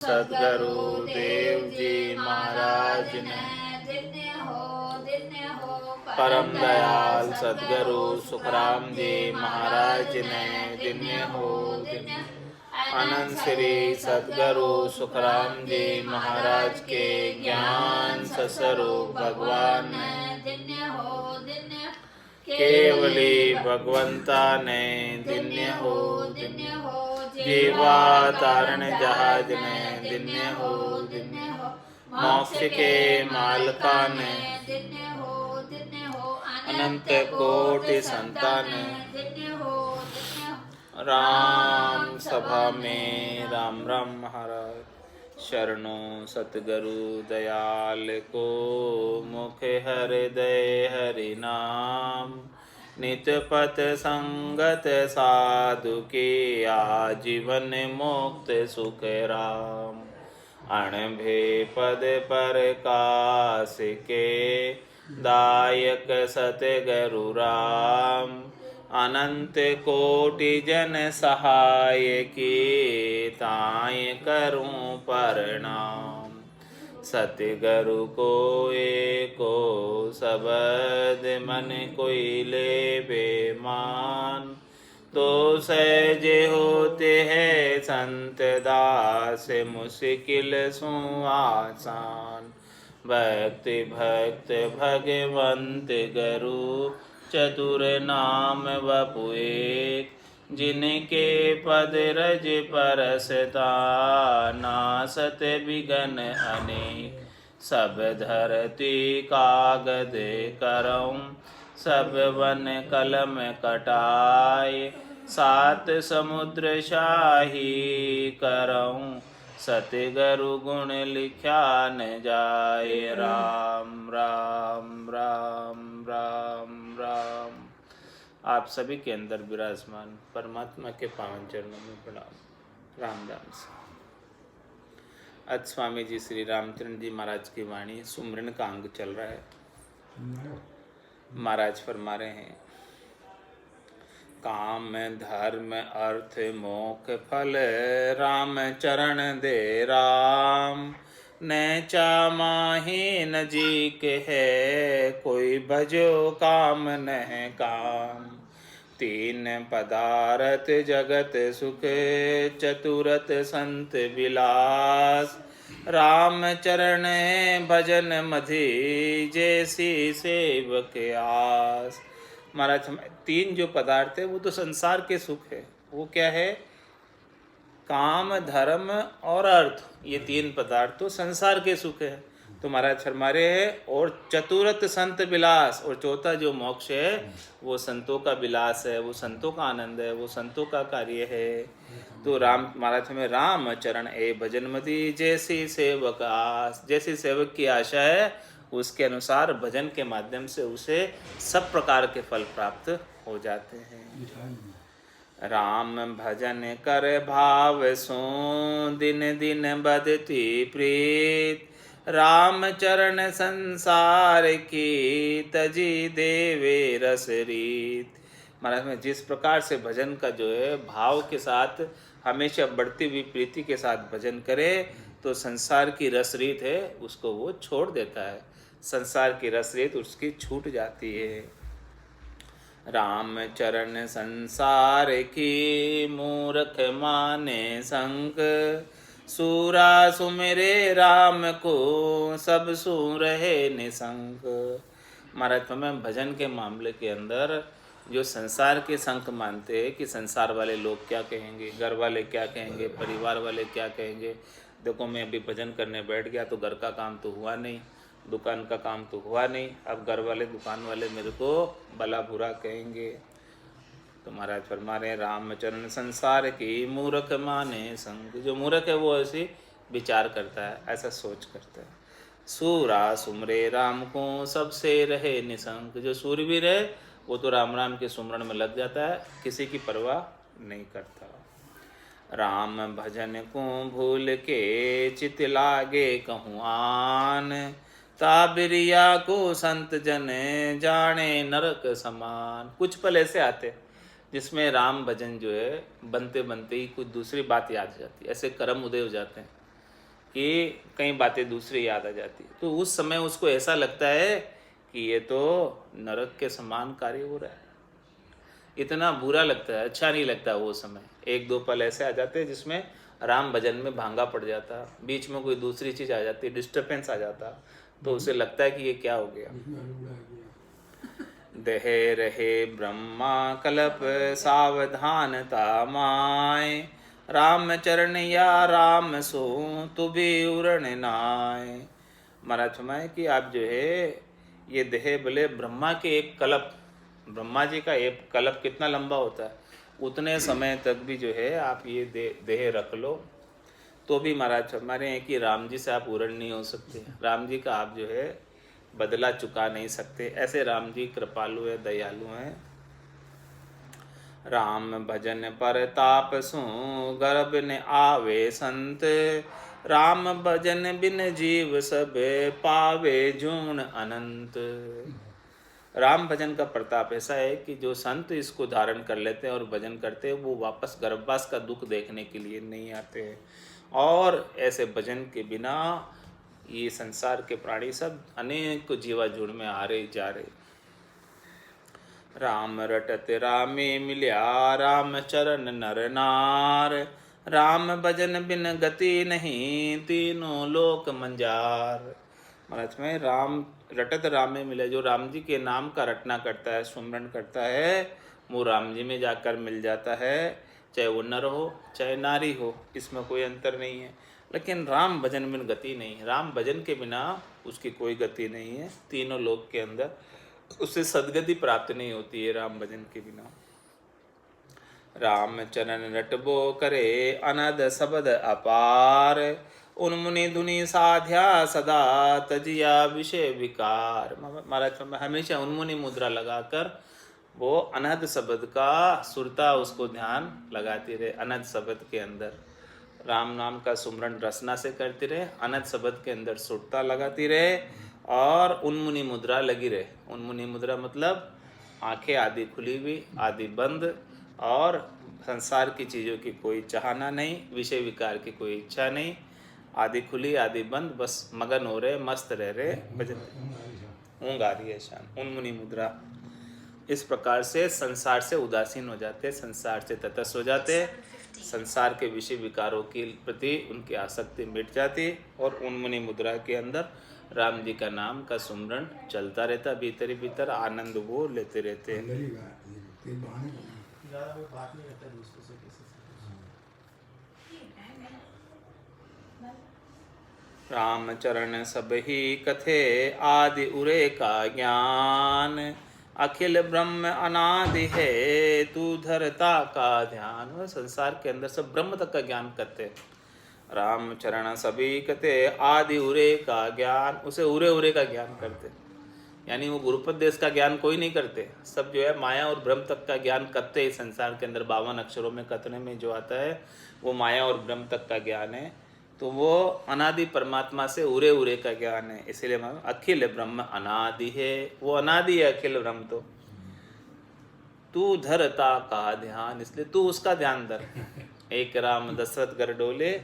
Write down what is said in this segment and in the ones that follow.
सद्गुरु देव जी महाराज ने परम दयाल सद्गुरु सुखराम जी महाराज ने दिन्य हो अनंत श्री सद्गुरु सुखराम जी महाराज के ज्ञान स्वरूप भगवान केवली भगवंता ने दिन्य हो जीवा तारण जहाज ने दिन्य हो मोक्ष के मालका ने अनंत कोटि संतान राम सभा में राम राम महाराज शरणों सतगुरु दयाल को मुख हृदय हरि नाम नित पथ संगत साधु के आजीवन मुक्त सुख राम अणभे पद पर कास के दायक सतगुरु राम अनंत कोटि जन सहाय की ताय करूं प्रणाम सतगुरु को एको शब्द मन कोई ले बेमान तो सहज होते हैं संत दास मुश्किल सु आसान भक्ति भक्त भगवंत गुरु चतुर नाम वपु एक जिनके पद रज परसता नासत विघन अनेक सब धरती कागद करऊं सब वन कलम कटाए सात समुद्र शाही करऊं सतगुरु गुण लिख्या न जाए राम राम राम राम राम। आप सभी के अंदर विराजमान परमात्मा के पावन चरणों में प्रणाम। रामदास आज स्वामी जी श्री रामचंद्र जी महाराज की वाणी सुमरन का अंग चल रहा है। महाराज फरमा रहे हैं काम धर्म अर्थ मोक्ष फल राम चरण दे राम नैचा माही नजीक है कोई भजो काम नह काम तीन पदारथ जगत सुख चतुरत संत विलास राम चरण भजन मधि जैसी सेवक आस। महाराज तीन जो पदार्थ है वो तो संसार के सुख है। वो क्या है? काम धर्म और अर्थ, ये तीन पदार्थ तो संसार के सुख है। तो महाराज फरमा रहे हैं और चतुरत संत विलास, और चौथा जो मोक्ष है वो संतों का विलास है, वो संतों का आनंद है, वो संतों का कार्य है। तो राम महाराज में राम चरण ए भजन मति जैसी सेवक आस, जैसी सेवक की आशा है उसके अनुसार भजन के माध्यम से उसे सब प्रकार के फल प्राप्त हो जाते हैं। राम भजन कर भाव सो दिन दिन बदती प्रीत राम चरण संसार की तजी देवे रस रीत। महाराज में जिस प्रकार से भजन का जो है भाव के साथ हमेशा बढ़ती हुई प्रीति के साथ भजन करे तो संसार की रस रीत है उसको वो छोड़ देता है, संसार की रस रीत उसकी छूट जाती है। राम चरण संसार की मूर्ख माने संग सूरा सुमेरे राम को सब सू रहे निसंग। महाराज में भजन के मामले के अंदर जो संसार के संक मानते हैं कि संसार वाले लोग क्या कहेंगे, घर वाले क्या कहेंगे, परिवार वाले क्या कहेंगे। देखो मैं अभी भजन करने बैठ गया तो घर का काम तो हुआ नहीं, दुकान का काम तो हुआ नहीं, अब घर वाले दुकान वाले मेरे को भला बुरा कहेंगे। तो महाराज फरमा रहे रामचरण संसार की मूर्ख माने संग। जो मूर्ख है वो ऐसी विचार करता है, ऐसा सोच करता है। सूरा सुमरे राम को सबसे रहे निसंग। जो सूरवीर है वो तो राम राम के सुमरण में लग जाता है, किसी की परवाह नहीं करता। राम भजन को भूल के चित लागे कहूँ आन ताबिरिया को संत जन जाने नरक समान। कुछ पल ऐसे आते जिसमें राम भजन जो है बनते बनते ही कुछ दूसरी बात याद आ जाती है, ऐसे कर्म उदय हो जाते हैं। कि कई बातें दूसरी याद आ जाती है। तो उस समय उसको ऐसा लगता है कि ये तो नरक के समान कार्य हो रहा है, इतना बुरा लगता है, अच्छा नहीं लगता वो समय। एक दो पल ऐसे आ जाते हैं जिसमें राम भजन में भांगा पड़ जाता, बीच में कोई दूसरी चीज़ आ जाती, डिस्टर्बेंस आ जाता, तो उसे लगता है कि ये क्या हो गया। देहे रहे ब्रह्मा कल्प सावधानता माय, राम चरण या राम सो तु भी उरण नाय। महाराज फरमाए कि आप जो है ये देह बोले ब्रह्मा के एक कल्प, ब्रह्मा जी का एक कल्प कितना लंबा होता है, उतने समय तक भी जो है आप ये देह रख लो तो भी महाराज फरमा रहे हैं कि राम जी से आप उरण नहीं हो सकते, राम जी का आप जो है बदला चुका नहीं सकते। ऐसे राम जी कृपालु है, दयालु हैं। राम भजन पर ताप सु गर्भ ने आवे संत, राम भजन बिन जीव सब पावे जून अनंत। राम भजन का प्रताप ऐसा है कि जो संत इसको धारण कर लेते हैं और भजन करते हैं वो वापस गर्भवास का दुख देखने के लिए नहीं आते हैं। और ऐसे भजन के बिना ये संसार के प्राणी सब अनेक जीवाजूड़ में आ रहे जा रहे। राम रटत रामे मिल्या राम चरण नर नार, राम भजन बिन गति नहीं तीनों लोक मंजार। महाराज में राम रटत राम में मिले, जो राम जी के नाम का रटना करता है, सुमरन करता है, वो राम जी में जाकर मिल जाता है, चाहे वो नर हो चाहे नारी हो, इसमें कोई अंतर नहीं है। लेकिन राम भजन बिन गति नहीं, राम भजन के बिना उसकी कोई गति नहीं है, तीनों लोक के अंदर उससे सदगति प्राप्त नहीं होती है राम भजन के बिना। राम चरण रटबो करे अनद शब्द अपार, उन्मुनि धुनि साध्या सदा तजिया विषय विकार। महाराज हमेशा उन्मुनि मुद्रा लगाकर वो अनहद शब्द का सुरता उसको ध्यान लगाती रहे, अनहद शब्द के अंदर राम नाम का सुमरन रसना से करती रहे, अनहद शब्द के अंदर सुरता लगाती रहे और उन्मुनि मुद्रा लगी रहे। उन्मुनि मुद्रा मतलब आंखें आदि खुली हुई आदि बंद, और संसार की चीज़ों की कोई चाहना नहीं, विषय विकार की कोई इच्छा नहीं, आदि खुली आदि बंद, बस मगन हो रहे, मस्त रह रहे, भजन ऊँग आ रही है शान, उन्मुनि मुद्रा। इस प्रकार से संसार से उदासीन हो जाते, संसार से तटस्थ हो जाते, संसार के विषय विकारों के प्रति उनकी आसक्ति मिट जाती, और उन्मुनि मुद्रा के अंदर राम जी का नाम का सुमरन चलता रहता, भीतर ही भीतर आनंद वो लेते रहते हैं। राम चरण सब ही कथे आदि उरे का ज्ञान, अखिल ब्रह्म अनादि है तू धरता का ध्यान। वह संसार के अंदर सब ब्रह्म तक का ज्ञान करते हैं। राम चरण सभी कथे आदि उरे का ज्ञान, उसे उरे उरे का ज्ञान करते, यानी वो गुरुपदेश का ज्ञान कोई नहीं करते, सब जो है माया और ब्रह्म तक का ज्ञान करते हैं। संसार के अंदर 52 अक्षरों में कथने में जो आता है वो माया और ब्रह्म तक का ज्ञान है, तो वो अनादि परमात्मा से उरे उरे का ज्ञान है। इसीलिए अखिल ब्रह्म अनादि है, वो अनादि है अखिल ब्रह्म। तो तू धरता का ध्यान, इसलिए तू उसका ध्यान धर। एक राम दशरथ घर डोले,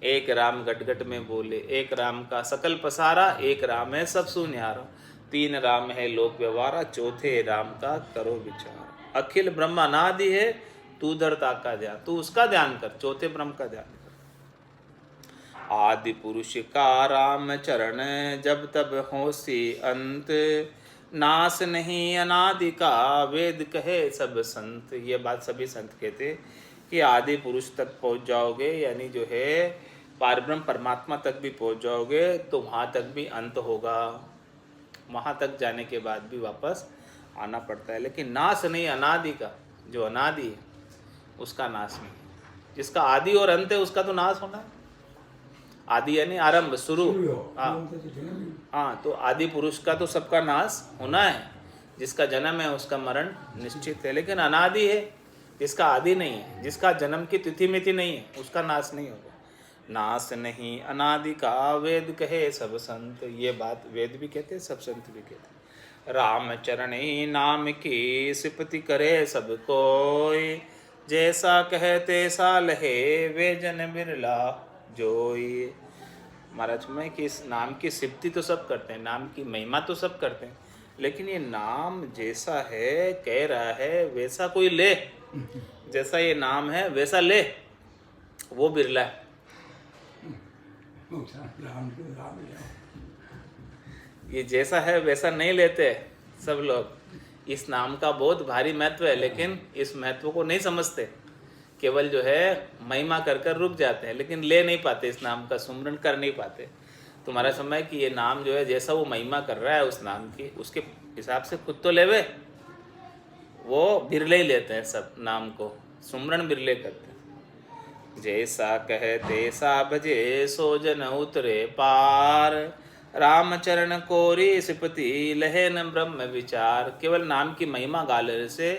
एक राम गट गट में बोले, एक राम का सकल पसारा, एक राम है सब सुन्यारा, तीन राम है लोक व्यवहारा, चौथे राम का करो विचार। अखिल ब्रह्म अनादि है, तू धरता का ध्यान, तू उसका ध्यान कर, चौथे ब्रह्म का ध्यान कर। आदि पुरुष का राम चरण जब तब होसी अंत, नाश नहीं अनादि का वेद कहे सब संत। ये बात सभी संत कहते कि आदि पुरुष तक पहुंच जाओगे, यानी जो है पारब्रह्म परमात्मा तक भी पहुंच जाओगे, तो वहाँ तक भी अंत होगा, वहाँ तक जाने के बाद भी वापस आना पड़ता है। लेकिन नाश नहीं अनादि का, जो अनादि है उसका नाश नहीं, जिसका आदि और अंत है उसका तो नाश होना है। आदि यानी आरंभ, शुरू। हाँ, तो आदि पुरुष का तो सबका नाश होना है, जिसका जन्म है उसका मरण निश्चित है। लेकिन अनादि है, जिसका आदि नहीं है, जिसका जन्म की तिथि मिति नहीं है, उसका नाश नहीं होगा। नाश नहीं अनादि का वेद कहे सब संत, ये बात वेद भी कहते सब संत भी कहते। राम चरण ही नाम की सिपति करे सब कोई, जैसा कहे तैसा लहे वे जन बिरला जोई। महाराज में कि इस नाम की सिद्धि तो सब करते हैं, नाम की महिमा तो सब करते हैं, लेकिन ये नाम जैसा है कह रहा है वैसा कोई ले, जैसा ये नाम है वैसा ले, वो बिरला है। ये जैसा है वैसा नहीं लेते सब लोग। इस नाम का बहुत भारी महत्व है, लेकिन इस महत्व को नहीं समझते, केवल जो है महिमा कर कर रुक जाते हैं, लेकिन ले नहीं पाते, इस नाम का सुमरन कर नहीं पाते। तुम्हारा समय कि ये नाम जो है जैसा वो महिमा कर रहा है उस नाम की, उसके हिसाब से खुद तो लेवे, वो बिरले ही लेते हैं सब नाम को, सुमरन बिरले करते हैं। जैसा कहे तैसा भजे सो जन उतरे पार, रामचरण कोरी सिपति लहे न ब्रह्म विचार। केवल नाम की महिमा गाले से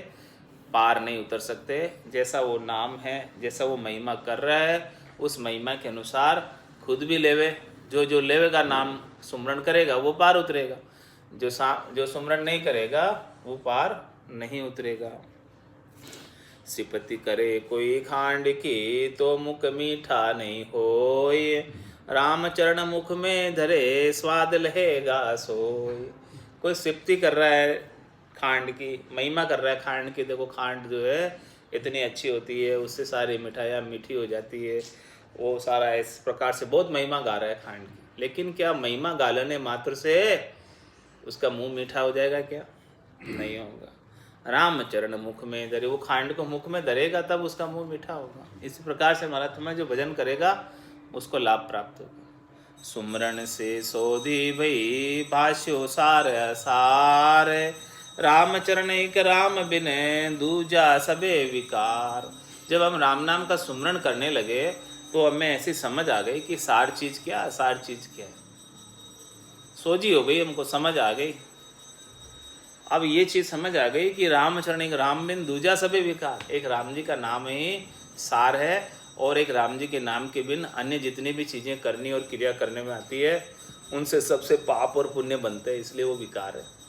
पार नहीं उतर सकते। जैसा वो नाम है, जैसा वो महिमा कर रहा है, उस महिमा के अनुसार खुद भी लेवे। जो जो लेवेगा नाम सुमरन करेगा वो पार उतरेगा, जो सुमरन नहीं करेगा वो पार नहीं उतरेगा। सिपति करे कोई खांड की तो मुख मीठा नहीं होय, रामचरण मुख में धरे स्वाद लहेगा सोय। कोई सिपति कर रहा है खांड की, महिमा कर रहा है खांड की, देखो खांड जो है इतनी अच्छी होती है, उससे सारी मिठाइयाँ मीठी हो जाती है, वो सारा इस प्रकार से बहुत महिमा गा रहा है खांड की। लेकिन क्या महिमा गालने मात्र से उसका मुंह मीठा हो जाएगा? क्या नहीं होगा। रामचरण मुख में धरे, वो खांड को मुख में धरेगा तब उसका मुंह मीठा होगा। इसी प्रकार से महाराज तुम्हें जो भजन करेगा उसको लाभ प्राप्त होगा। सुमरन से सोधी भई भाष्यो सार सार, रामचरण एक राम बिन दूजा सबे विकार। जब हम राम नाम का सुमरन करने लगे तो हमें ऐसी समझ आ गई कि सार चीज क्या, सार चीज क्या है, सोझी हो गई, हमको समझ आ गई। अब ये चीज समझ आ गई कि रामचरण एक राम बिन दूजा सबे विकार, एक राम जी का नाम ही सार है, और एक राम जी के नाम के बिन अन्य जितनी भी चीजें करनी और क्रिया करने में आती है उनसे सबसे पाप और पुण्य बनते हैं, इसलिए वो विकार है।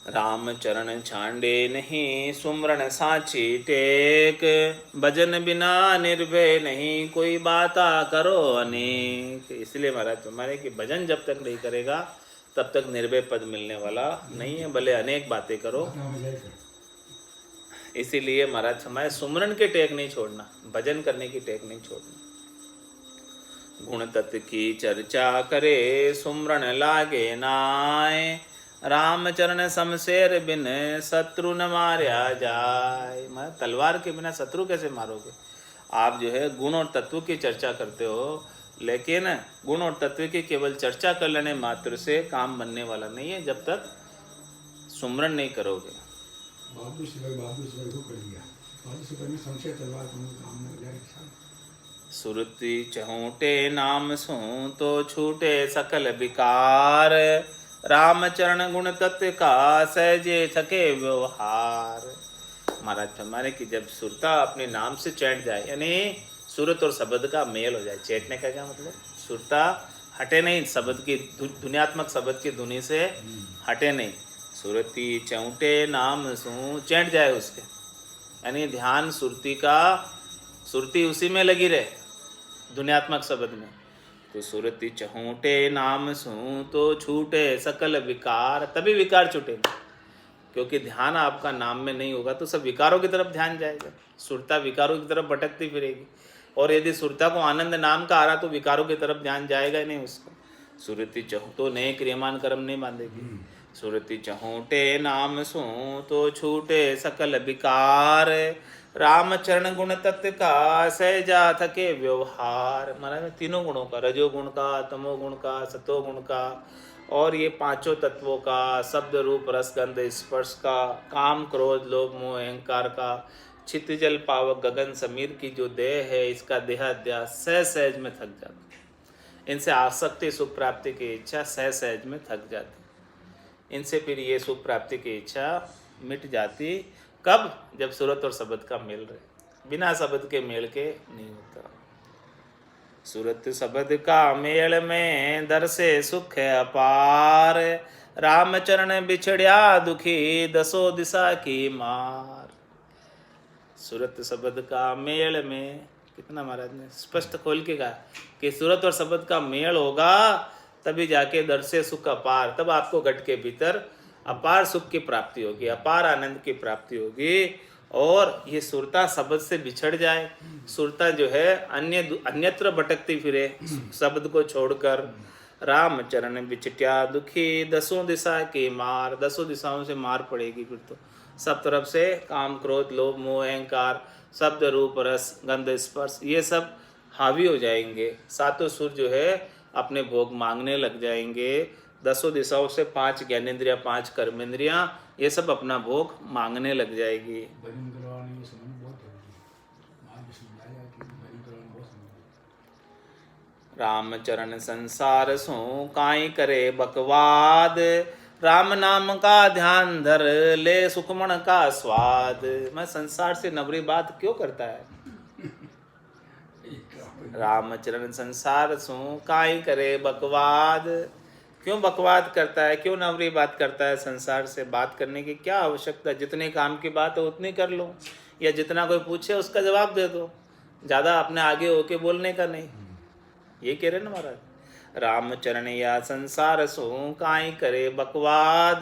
राम चरण छांडे नहीं सुमरन साची टेक, भजन बिना निर्भय नहीं कोई बाता करो अनेक। इसलिए महाराज तुम्हारे कि भजन जब तक नहीं करेगा तब तक निर्भय पद मिलने वाला नहीं है, भले अनेक बातें करो। इसीलिए महाराज हमारे सुमरन के टेक नहीं छोड़ना, भजन करने की टेक नहीं छोड़ना। गुण तत्व की चर्चा करे सुमरन लागे नाय, रामचरण शमशेर बिन शत्रु न मार्या जाए। मैं तलवार के बिना शत्रु कैसे मारोगे? आप जो है गुण और तत्व की चर्चा करते हो, लेकिन गुण और तत्व की केवल चर्चा कर लेने मात्र से काम बनने वाला नहीं है जब तक सुमरन नहीं करोगे। सुरति चहूटे नाम सू तो छूटे सकल विकार, रामचरण गुण तत्व का सहजे थके व्यवहार। महाराज हमारे कि जब सुरता अपने नाम से चैट जाए, यानी सूरत और शब्द का मेल हो जाए। चैटने का क्या मतलब? सुरता हटे नहीं, शब्द की धुनियात्मक शब्द की धुनी से हटे नहीं। सुरती चौंटे नाम सू चैट जाए उसके, यानी ध्यान सुरती का, सुरती उसी में लगी रहे धुनियात्मक शब्द में। तो सुरती चहूटे नाम सू तो छूटे सकल विकार, तभी विकार छूटेगा। क्योंकि ध्यान आपका नाम में नहीं होगा तो सब विकारों की तरफ ध्यान जाएगा, सुरता विकारों की तरफ भटकती फिरेगी। और यदि सुरता को आनंद नाम का आ रहा तो विकारों की तरफ ध्यान जाएगा ही नहीं उसका। सुरती चहू तो नए क्रियमान कर्म नहीं बांधेगी। सुरती चहूटे नाम सू तो छूटे सकल विकार, रामचरण गुण तत्व का सहजा थके व्यवहार। माना तीनों गुणों का, रजोगुण का, तमोगुण का, सतोगुण का, और ये पांचों तत्वों का, शब्द रूप रस गंध स्पर्श का, काम क्रोध लोभ मोह अहंकार का, चित्त जल पावक गगन समीर की जो देह है, इसका देहाध्यास सहज में थक जाता। इनसे आसक्ति सुख प्राप्ति की इच्छा सहज में थक जाती। इनसे फिर ये सुख प्राप्ति की इच्छा मिट जाती। कब? जब सूरत और शब्द का मेल रहे, बिना शब्द के मेल के नहीं होता। सूरत शब्द का मेल में दर से सुख अपार, रामचरण बिछड़िया दुखी दसो दिशा की मार। सूरत शब्द का मेल में कितना महाराज ने स्पष्ट खोल के कहा कि सूरत और शब्द का मेल होगा तभी जाके दर से सुख अपार, तब आपको घट के भीतर अपार सुख की प्राप्ति होगी, अपार आनंद की प्राप्ति होगी। और ये सुरता शब्द से बिछड़ जाए, सुरता जो है अन्यत्र भटकती फिरे शब्द को छोड़कर। राम चरण बिछट्या दुखी, दसों दिशा की मार, दसों दिशाओं से मार पड़ेगी फिर तो। सब तरफ से काम क्रोध लोभ मोह अहंकार, शब्द रूप रस गंध स्पर्श, ये सब हावी हो जाएंगे। सातों सुर जो है अपने भोग मांगने लग जाएंगे। दसों दिशाओं से 5 ज्ञानेंद्रियां 5 कर्मेंद्रियां ये सब अपना भोग मांगने लग जाएगी। राम चरण संसार सो काई करे बकवाद, राम नाम का ध्यान धर ले सुखमण का स्वाद। मैं संसार से नवरी बात क्यों करता है? रामचरण संसार सो काई करे बकवाद, क्यों बकवाद करता है, क्यों नवरी बात करता है? संसार से बात करने की क्या आवश्यकता? जितने काम की बात है उतनी कर लो, या जितना कोई पूछे उसका जवाब दे दो, ज़्यादा अपने आगे होके बोलने का नहीं। ये कह रहे ना महाराज, रामचरण या संसार सो काई करे बकवाद,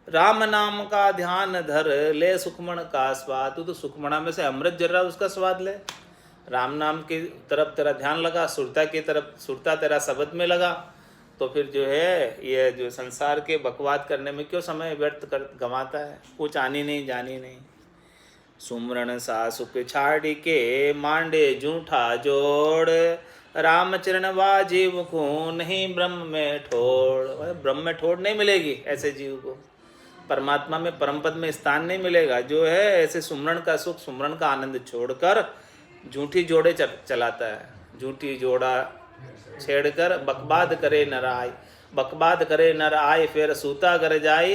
राम नाम का ध्यान धर ले सुखमण का स्वाद। तू तो सुखमणा में से अमृत जर रहा उसका स्वाद ले। राम नाम की तरफ तेरा ध्यान लगा, सुरता की तरफ, सुरता तेरा शब्द में लगा, तो फिर जो है ये जो संसार के बकवाद करने में क्यों समय व्यर्थ कर गंवाता है? कुछ आनी नहीं जानी नहीं। सुमरण सा सुख छाड़ी के मांडे जूठा जोड़, रामचरण वा जीव को नहीं ब्रह्म में ठोड़। ब्रह्म में ठोड़ नहीं मिलेगी ऐसे जीव को, परमात्मा में परम पद में स्थान नहीं मिलेगा। जो है ऐसे सुमरण का सुख, सुमरण का आनंद छोड़कर झूठी जोड़े चलाता है, झूठी जोड़ा छेड़कर बकवाद करे नर आय, बकवाद करे नर आय फिर सूता कर जाई,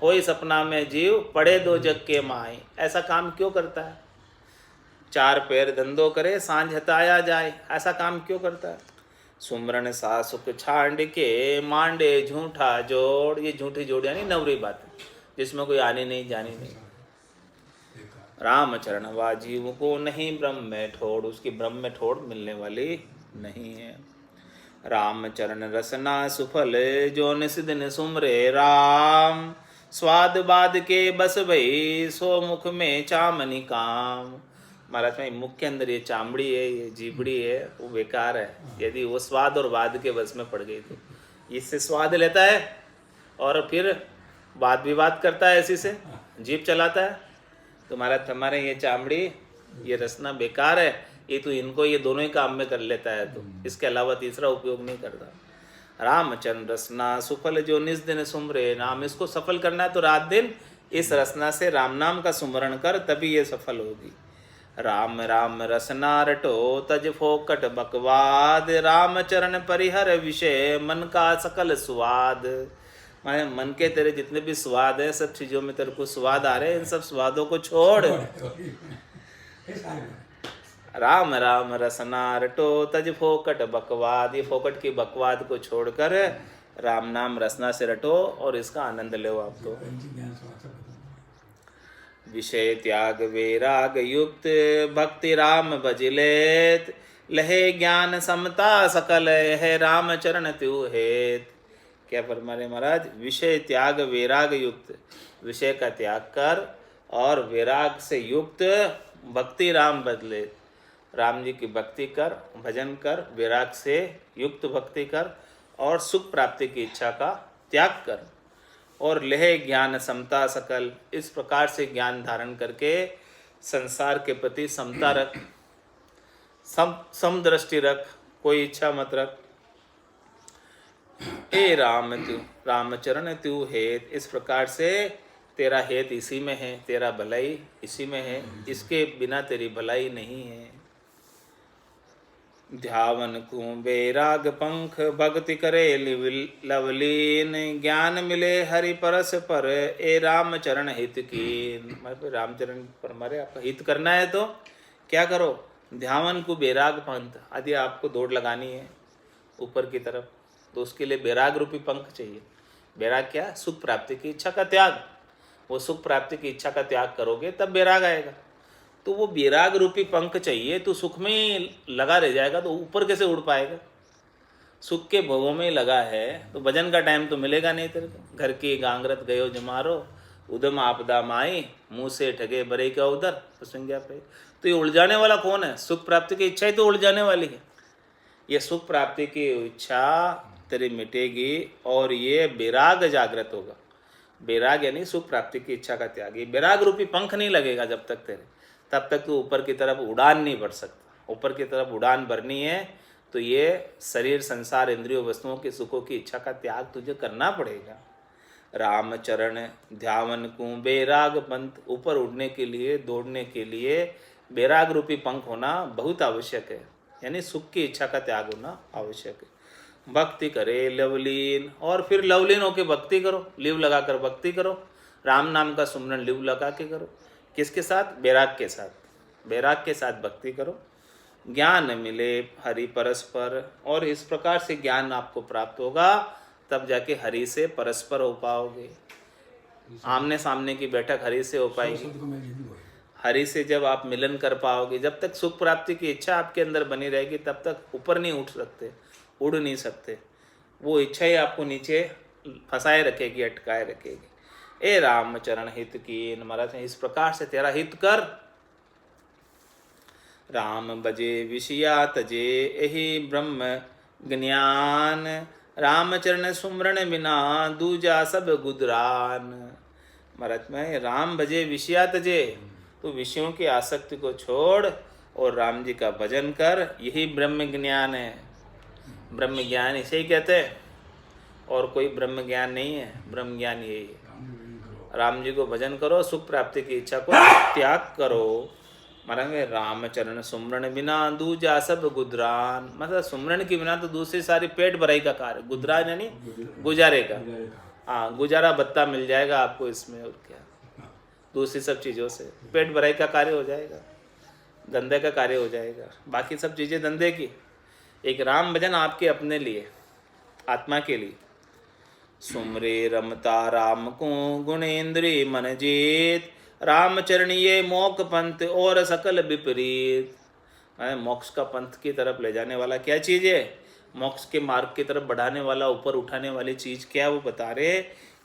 होई सपना में जीव पड़े दो जग के माई। ऐसा काम क्यों करता है? 4 पैर धंधो करे सांझ हताया जाए, ऐसा काम क्यों करता है? सुमरण सा सुख छांड के मांडे झूठा जोड़, ये झूठी जोड़ यानी नवरी बात जिसमें कोई आनी नहीं जानी नहीं। रामचरण वा जीव को नहीं ब्रह्म में ठोड़, उसकी ब्रह्म में ठोड़ मिलने वाली नहीं है। रामचरण रसना सुफल जो निसिदिन सुमरे राम, स्वाद बाद के बस भई सो मुख में चामनी काम। महाराज में मुख के अंदर ये चामड़ी है, ये जीबड़ी है, वो बेकार है। यदि वो स्वाद और वाद के बस में पड़ गई तो इससे स्वाद लेता है और फिर वाद विवाद करता है, इसी से जीभ चलाता है। तो महाराज हमारे ये चामड़ी ये रसना बेकार है, ये तो इनको ये दोनों ही काम में कर लेता है, तो इसके अलावा तीसरा उपयोग नहीं करता। रामचंद्र रसना सुफल जो निज दिन सुमरे नाम, इसको सफल करना है तो रात दिन इस रसना से राम नाम का सुमरण कर, तभी ये सफल होगी। राम राम रसना रटो तज फोकट बकवाद, रामचरण परिहर विषय मन का सकल स्वाद। माने मन के तेरे जितने भी स्वाद है, सब चीजों में तेरे को स्वाद आ रहे हैं, इन सब स्वादों को छोड़। राम राम रसना रटो तज फोकट बकवाद, ये फोकट की बकवाद को छोड़कर राम नाम रसना से रटो और इसका आनंद लो आप। तो विषय त्याग वैराग युक्त भक्ति राम भजलेत, लहे ज्ञान समता सकल है राम चरण त्यू हेत। क्या फरमा रहे महाराज? विषय त्याग वैराग युक्त, विषय का त्याग कर और वैराग से युक्त भक्ति राम बदले। राम जी की भक्ति कर, भजन कर, वैराग से युक्त भक्ति कर और सुख प्राप्ति की इच्छा का त्याग कर, और लहे ज्ञान समता सकल, इस प्रकार से ज्ञान धारण करके संसार के प्रति समता रख, समदृष्टि रख, कोई इच्छा मत रख। ए राम तू रामचरण तू हेत, इस प्रकार से तेरा हेत इसी में है, तेरा भलाई इसी में है, इसके बिना तेरी भलाई नहीं है। ध्यावन को बैराग पंख भक्ति करे लवलीन, ज्ञान मिले हरि परस पर ए राम चरण हित कीन। रामचरण पर हमारे आपका हित करना है तो क्या करो? ध्यावन को बैराग पंथ, यदि आपको दौड़ लगानी है ऊपर की तरफ तो उसके लिए बैराग रूपी पंख चाहिए। बैराग क्या? सुख प्राप्ति की इच्छा का त्याग। वो सुख प्राप्ति की इच्छा का त्याग करोगे तब बैराग आएगा। तो वो वैराग रूपी पंख चाहिए, तो सुख में ही लगा रह जाएगा तो ऊपर कैसे उड़ पाएगा? सुख के भोगों में ही लगा है तो भजन का टाइम तो मिलेगा नहीं तेरे को। घर की गांगरत गयो जमारो, उदम आपदा माई, मुंह से ठगे बरे का उधर प्रसंज्ञा पे। तो ये उलझाने वाला कौन है? सुख प्राप्ति की इच्छा ही तो उलझाने वाली है। ये सुख प्राप्ति की इच्छा तेरी मिटेगी और ये वैराग जागृत होगा। वैराग यानी सुख प्राप्ति की इच्छा का त्याग। ये वैराग रूपी पंख नहीं लगेगा जब तक तेरे, तब तक तू ऊपर की तरफ उड़ान नहीं भर सकता। ऊपर की तरफ उड़ान भरनी है तो ये शरीर, संसार, इंद्रियों, वस्तुओं के सुखों की इच्छा का त्याग तुझे करना पड़ेगा। राम चरण ध्यावन को बैराग पंथ। ऊपर उड़ने के लिए, दौड़ने के लिए बैराग रूपी पंख होना बहुत आवश्यक है, यानी सुख की इच्छा का त्याग होना आवश्यक है। भक्ति करे लवलीन, और फिर लवलीन होके भक्ति करो, लिव लगाकर भक्ति करो। राम नाम का सुमरन लिव लगा के करो। किसके साथ? बैराग के साथ। बैराग के साथ भक्ति करो। ज्ञान मिले हरि परस्पर, और इस प्रकार से ज्ञान आपको प्राप्त होगा, तब जाके हरि से परस्पर हो पाओगे। आमने सामने की बैठक हरि से हो पाएगी। हरि से जब आप मिलन कर पाओगे, जब तक सुख प्राप्ति की इच्छा आपके अंदर बनी रहेगी तब तक ऊपर नहीं उठ सकते, उड़ नहीं सकते। वो इच्छा ही आपको नीचे फंसाए रखेगी, अटकाए रखेगी। ए राम चरण हित की, महाराज इस प्रकार से तेरा हित कर। राम बजे विषया तजे यही ब्रह्म ज्ञान, राम चरण सुमरण बिना दूजा सब गुदरान। महाराज में राम भजे विषया तजे, तो विषयों की आसक्ति को छोड़ और राम जी का भजन कर, यही ब्रह्म ज्ञान है। ब्रह्म ज्ञान इसे ही कहते हैं, और कोई ब्रह्म ज्ञान नहीं है। ब्रह्म ज्ञान यही है। राम जी को भजन करो, सुख प्राप्ति की इच्छा को त्याग करो। महाराज राम चरण सुमरण बिना दूजा सब गुदरान, मतलब सुमरण के बिना तो दूसरी सारी पेट भराई का कार्य। गुदरान यानी गुजारे का, हाँ गुजारा भत्ता मिल जाएगा आपको इसमें, और क्या दूसरी सब चीज़ों से पेट भराई का कार्य हो जाएगा, धंधे का कार्य हो जाएगा। बाकी सब चीज़ें धंधे की। एक राम भजन आपके अपने लिए, आत्मा के लिए। सुमरे रमता राम को गुणेन्द्री मन जीत, रामचरण ये मोक्ष पंथ और सकल विपरीत। मोक्ष का पंथ की तरफ ले जाने वाला क्या चीज़ है? मोक्ष के मार्ग की तरफ बढ़ाने वाला, ऊपर उठाने वाली चीज़ क्या? वो बता रहे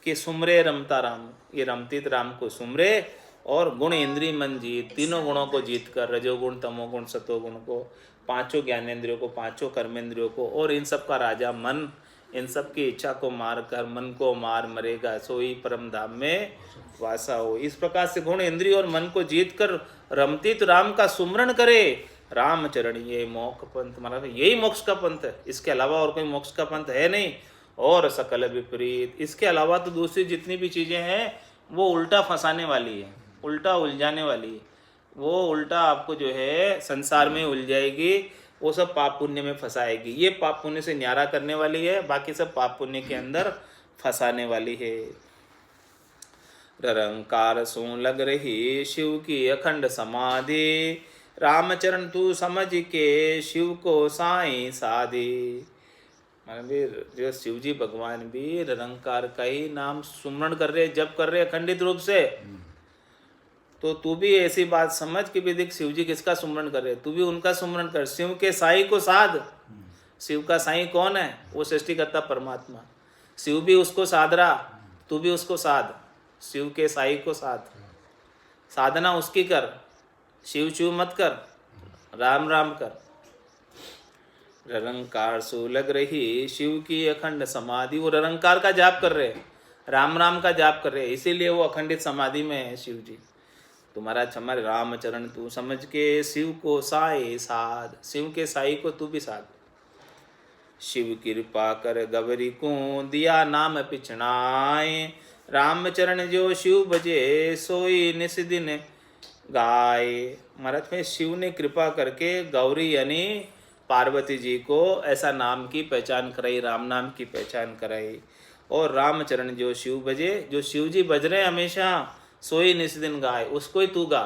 कि सुमरे रमता राम, ये रमतीत राम को सुमरे और गुण इंद्रिय मन जीत, तीनों गुणों को जीत कर, रजोगुण, तमोगुण, सतोगुण को, पांचों ज्ञानेंद्रियों को, पांचों कर्मेंद्रियों को, और इन सब का राजा मन, इन सब की इच्छा को मार कर मन को मार मरेगा, सोई परम धाम में वासा हो। इस प्रकार से गुण इंद्रिय और मन को जीत कर रमतीत राम का सुमरण करे। रामचरण ये मोक्ष पंथ, मतलब यही मोक्ष का पंथ है, इसके अलावा और कोई मोक्ष का पंथ है नहीं। और सकल विपरीत, इसके अलावा तो दूसरी जितनी भी चीज़ें हैं वो उल्टा फंसाने वाली है, उल्टा उलझाने वाली है। वो उल्टा आपको जो है संसार में उलझाएगी, वो सब पाप पुण्य में फंसाएगी। ये पाप पुण्य से न्यारा करने वाली है, बाकी सब पाप पुण्य के अंदर फंसाने वाली है। रंकार सो लग रही शिव की अखंड समाधि, रामचरण तू समझ के शिव को साई साधी। जो शिव जी भगवान भी निरंकार का ही नाम सुमरण कर रहे, जप कर रहे अखंडित रूप से, तो तू भी ऐसी बात समझ कि भी देख शिव जी किसका सुमरण कर रहे, तू भी उनका सुमरण कर। शिव के साई को साध। शिव का साई कौन है? वो सृष्टिकर्ता परमात्मा। शिव भी उसको साध रहा, तू भी उसको साध। शिव के साई को साध, साधना उसकी कर। शिव शिव मत कर, राम राम कर। निरंकार सो लग रही शिव की अखंड समाधि, वो निरंकार का जाप कर रहे, राम राम का जाप कर रहे, इसीलिए वो अखंडित समाधि में है शिव जी। तुम्हारा हमारे रामचरण तू समझ के शिव को साए साध, शिव के साई को तू भी साध। शिव कृपा कर गवरी को दिया नाम पिछनाए, रामचरण जो शिव बजे सोई निस दिन गाय। महाराज में शिव ने कृपा करके गौरी यानी पार्वती जी को ऐसा नाम की पहचान कराई, राम नाम की पहचान कराई। और रामचरण जो शिव बजे, जो शिव जी बज रहे हमेशा, सोई निस दिन गाय, उसको ही तू गा।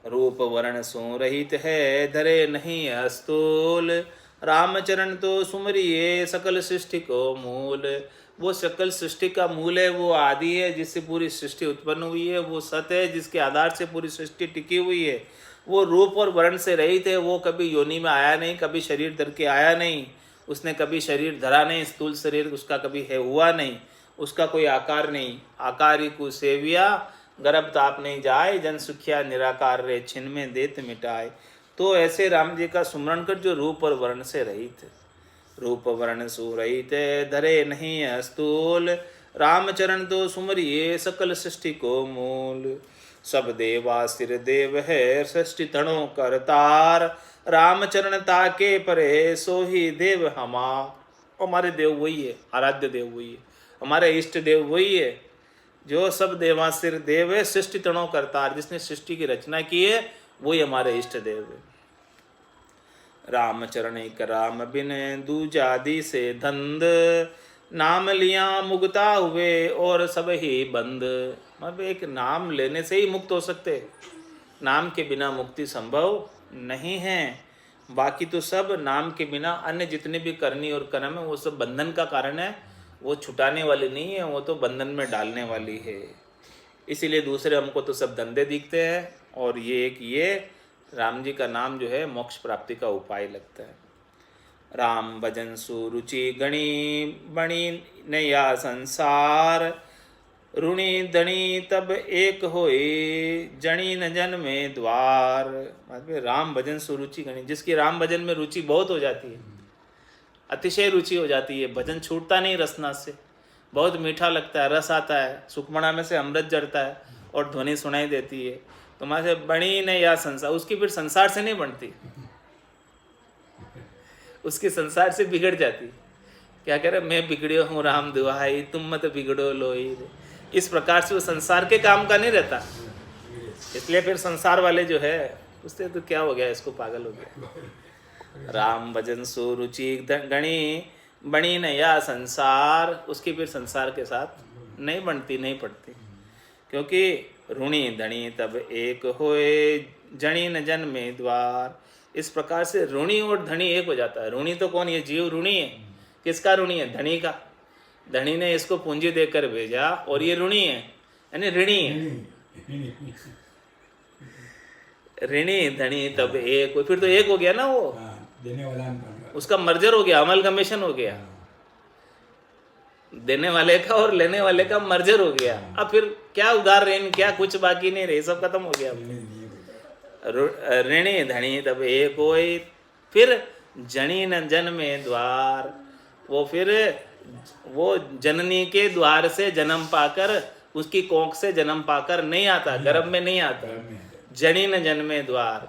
रूप वर्ण सो रहित है धरे नहीं अस्तूल, रामचरण तो सुमरिए सकल सृष्टि को मूल। वो सकल सृष्टि का मूल है, वो आदि है जिससे पूरी सृष्टि उत्पन्न हुई है, वो सत्य है जिसके आधार से पूरी सृष्टि टिकी हुई है। वो रूप और वर्ण से रहित है, वो कभी योनि में आया नहीं, कभी शरीर धर के आया नहीं, उसने कभी शरीर धरा नहीं, स्थूल शरीर उसका कभी है हुआ नहीं, उसका कोई आकार नहीं। आकारी को सेविया गर्भ ताप नहीं जाए, जन सुखिया निराकार रे छिन में देत मिटाए। तो ऐसे राम जी का सुमरण कर जो रूप और वर्ण से रहित है, रूप वर्ण सुरहित धरे नहीं स्थूल। रामचरण तो सुमरिए सकल सृष्टि को मूल। सब देवा सिर देव है सृष्टि तणों करतार। रामचरण ताके परे सो ही देव हमारे देव वही है, आराध्य देव वही है, हमारे इष्ट देव वही है जो सब देवा सिर देव है सृष्टि तणों करतार। जिसने सृष्टि की रचना की है वही हमारे इष्ट देव है। रामचरण एक राम बिन दूजादि से धंध। नाम लिया मुक्ता हुए और सब ही बंद। मतलब एक नाम लेने से ही मुक्त हो सकते, नाम के बिना मुक्ति संभव नहीं है। बाकी तो सब नाम के बिना अन्य जितने भी करनी और कर्म है वो सब बंधन का कारण है, वो छुटाने वाली नहीं है, वो तो बंधन में डालने वाली है। इसीलिए दूसरे हमको तो सब धंधे दिखते हैं और ये राम जी का नाम जो है मोक्ष प्राप्ति का उपाय लगता है। राम भजन सुरुचि गणी बणी नया संसार। ऋणी धनी तब एक होए जनी न जन में द्वार। मतलब राम भजन सुरुचि गणी, जिसकी राम भजन में रुचि बहुत हो जाती है, अतिशय रुचि हो जाती है, भजन छूटता नहीं रसना से, बहुत मीठा लगता है, रस आता है, सुखमणा में से अमृत जड़ता है और ध्वनि सुनाई देती है। तुम्हारे से बनी ने या संसार, उसकी फिर संसार से नहीं बनती, उसकी संसार से बिगड़ जाती। क्या कह रहे, मैं बिगड़ियो हूँ राम दुहाई तुम मत बिगड़ो लोई। इस प्रकार से वो संसार के काम का नहीं रहता, इसलिए फिर संसार वाले जो है उससे तो क्या हो गया, इसको पागल हो गया। राम भजन सुरुचि गणी बनी न या संसार, उसकी फिर संसार के साथ नहीं बनती, नहीं पड़ती, क्योंकि ऋणी धनी तब एक होए जनी न जन में द्वार। इस प्रकार से ऋणी और धनी एक हो जाता है। ऋणी तो कौन, ये जीव ऋणी है। किसका ऋणी है? धनी का। धनी ने इसको पूंजी देकर भेजा और ये ऋणी है, यानी ऋणी है। ऋणी धनी तब एक, फिर तो एक हो गया ना, वो देने वाला उसका मर्जर हो गया, अमलगमेशन हो गया, देने वाले का और लेने वाले का मर्जर हो गया। अब फिर क्या उधार ऋण, क्या कुछ बाकी नहीं रहे, सब खत्म हो गया। ऋणी धनी तब एक होए, फिर जनी न जन में द्वार, वो फिर वो जननी के द्वार से जन्म पाकर, उसकी कोख से जन्म पाकर नहीं आता, गर्भ में नहीं आता। जनी न जन्मे द्वार,